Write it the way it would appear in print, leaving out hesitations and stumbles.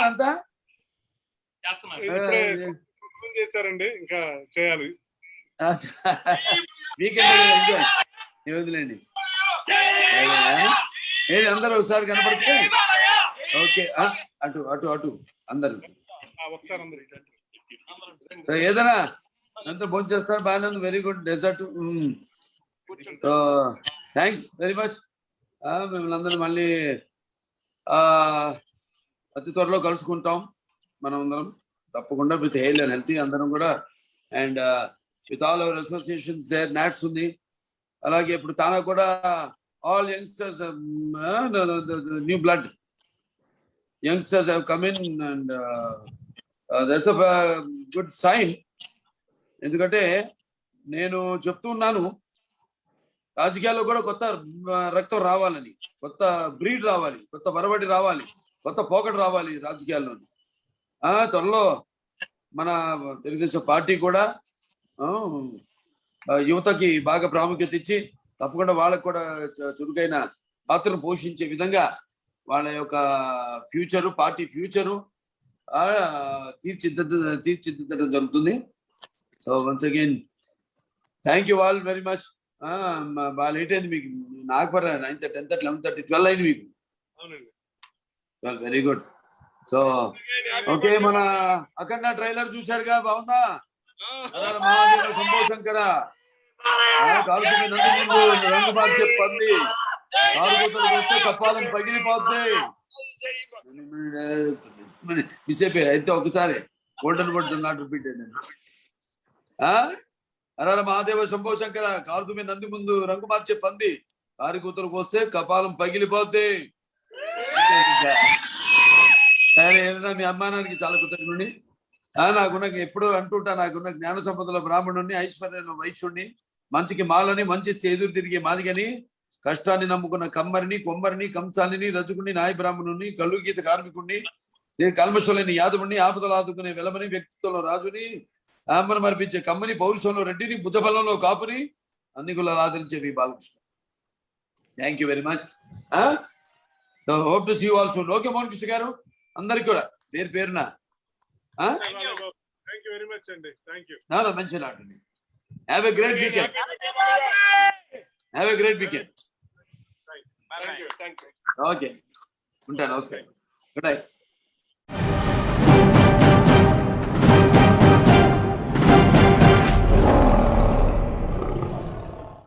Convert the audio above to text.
అంతా చేశారండి, ఇంకా చేయాలి. వీకెండ్ వదిలేండి. ఏది అందరూ ఒకసారి కనపడితే ఓకే. అటు అటు అటు అందరు ఏదైనా అంతా భోజనం చేస్తారు. బాగానే ఉంది. Very good dessert. Thanks very much. మిమ్మల్ని అందరూ మళ్ళీ అతి త్వరలో కలుసుకుంటాం మనం అందరం తప్పకుండా. విత్ హెల్త్ అండ్ హెల్తీ అందరం కూడా. And with all our associations there NATS ఉంది. అలాగే ఇప్పుడు తానా కూడా all youngsters, new blood youngsters have come in, and that's a good sign. ఎందుకంటే నేను చెప్తున్నాను రాజకీయాల్లో కూడా కొత్త రక్తం రావాలని, కొత్త బ్రీడ్ రావాలి, కొత్త వరవడి రావాలి, కొత్త పోకడ రావాలి రాజకీయాల్లోని. త్వరలో మన తెలుగుదేశం పార్టీ కూడా యువతకి బాగా ప్రాముఖ్యత ఇచ్చి తప్పకుండా వాళ్ళకు కూడా చురుకైన పాత్రను పోషించే విధంగా వాళ్ళ యొక్క ఫ్యూచరు, పార్టీ ఫ్యూచరు తీర్చిదిద్దడం జరుగుతుంది. So once again thank you all very much. బాగా లేట్ అయింది మీకు. నాకు పర్లే 9:30, 10:30, 11:30, 12 అయింది మీకు. Very good. సో ఓకే, మన అఖండ ట్రైలర్ చూశారుగా, బాగుందా? మహాదేవ శంభో శంకర రంగు మార్చే పంది కారుతలు వస్తే కప్పాలను పగిలిపోతాయి. మిస్ అయిపోయి అయితే ఒకసారి గోల్డెన్ వర్డ్స్ నాట్ రిపీటెడ్. అరే మహాదేవ శంభో శంకర కారుతు మీద నంది ముందు రంగు మార్చే పంది కారి కూతురుకు వస్తే కపాలం పగిలిపోతాయి. మీ అమ్మానానికి చాలా కృతజ్ఞుడిని. నాకున్న ఎప్పుడు అంటుంటా, నాకున్న జ్ఞాన సంపదల బ్రాహ్మణుడిని, ఐశ్వర్యంలో వైశ్యుడిని, మంచికి మాలని, మంచి ఎదురు తిరిగే మాదిగని, కష్టాన్ని నమ్ముకున్న కమ్మరిని, కొమ్మరిని, కంసాలిని, రజకుని, నాయ బ్రాహ్మణుని, కళ్ళు గీత కార్మికుడిని, కల్మషులని యాదవుని, ఆపదలు ఆదుకునే వెలమని, వ్యక్తిత్వంలో రాజుని, ఆంబను మర్పించే కమ్మని, పౌరుషంలో రెడ్డిని, భుజబలంలో కాపుని, అన్ని కులాలు ఆదరించేవి Balakrishna. Thank you very much. So hope to see you all soon. Okay Mohan Krishna garu, అందరికి కూడా పేరు పేరున mention out. Have a great weekend. Have a great weekend. Thank you. Okay. Good night.